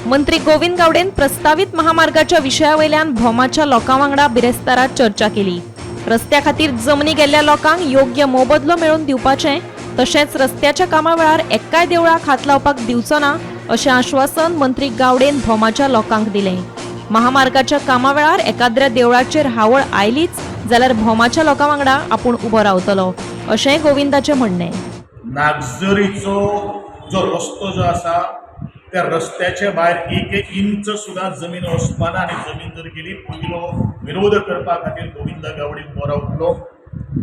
मंत्री गोविंद गावडेन प्रस्तावित महामार्गाच्या विशयावयल्यान भोमाच्या लोकां वांगडा बिरेस्तारात चर्चा केली। रस्त्या खातीर जमनी गेल्ल्या लोकांक योग्य मोबदलो मेळोवन दिवपाचें तशेंच रस्त्याच्या कामा वेळार एक्काय देवळाक हात लावपाक दिवचो ना अशें आश्वासन मंत्री गावडेन भोमाच्या लोकांक दिलें। महामार्गाच्या कामा वेळार एकाद्र्या देवळाचेर हावळ आयलीच जाल्यार भोमाच्या लोकां वांगडा आपूण उबो रावतलो अशेंय गोविंदाचें म्हणणें। नागझरीचो जो रस्तो जो आसा त्या रस्त्याच्या भायर एक इंच सुद्धा जमीन वचपाना आनी जमीन जर गेली पयलो विरोध करपा खातीर गोविंद गावडे उबो रावतलो।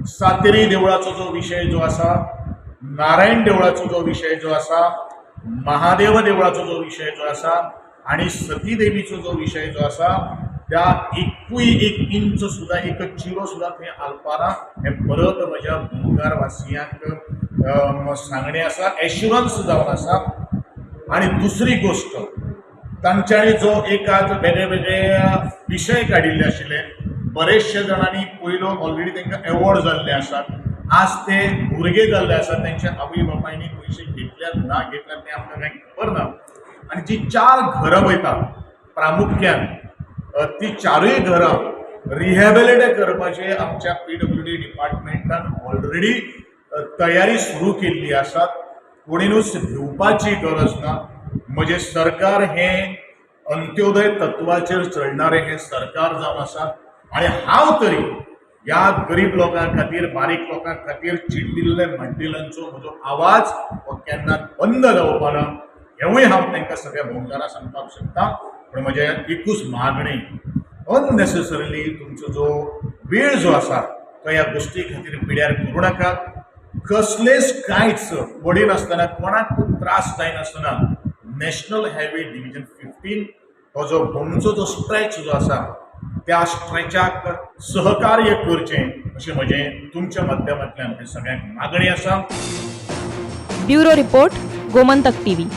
सातेरी देवळाचो जो विशय जो आसा, नारायण देवळाचो जो विशय जो आसा, महादेव देवळाचो जो विशय जो आसा आनी सती देवीचो जो विशय जो आसा त्या एकूय एक इंच सुद्धा एक चिरो सुद्धा थंय आलपाना हे परत म्हज्या गोंयकार वासियांक सांगणें आसा, एश्युरन्स जावन आसा। आणि दुसरी गोष्ट तांच्यांनी जो एकाच वेगळे वेगळे विशय काडिल्ले आशिल्ले, बरेचशे जाणांनी पयलो ऑलरेडी तांकां एवॉर्ड जाल्ले आसात। आज ते भुरगे जाल्ले आसात, तांच्या आवय बापायनी पयशे घेतल्यात ना घेतल्यात तें आमकां कांय खबर ना। आनी जी 4 घरां वयतात प्रामुख्यान ती 4य घरां रिहॅबिलिटेट करपाचे आमच्या PWD डिपार्टमेंटान ऑलरेडी तयारी सुरू केल्ली आसा। कोणीनूच भिवपाची गरज ना। म्हणजे सरकार हे अंत्योदय तत्वाचेर चलणारे हे सरकार जावन आसा आनी हांव तरी ह्या गरीब लोकां खातीर, बारीक लोकां खातीर चिड्डिल्ले म्हणटिलांचो म्हजो आवाज हो केन्ना बंद जावपाना हेवूय हांव तांकां सगळ्या भोंवकारांक सांगपाक शकता। पण म्हजे एकूच मागणी, अननेसेसरिली तुमचो जो वेळ जो आसा तो ह्या गोष्टी खातीर पिड्यार करूं नाका। कसलेच कांयच पडिनासतना, कोणाक त्रास जायनासतना नॅशनल हायवे डिव्हिजन 15 हो जो भोमचो जो स्ट्रेच जो आसा त्या स्ट्रेचाक सहकार्य करचें अशें म्हजें तुमच्या माध्यमांतल्यान सगळ्यांक मागणी आसा। Bureau report, Gomantak TV.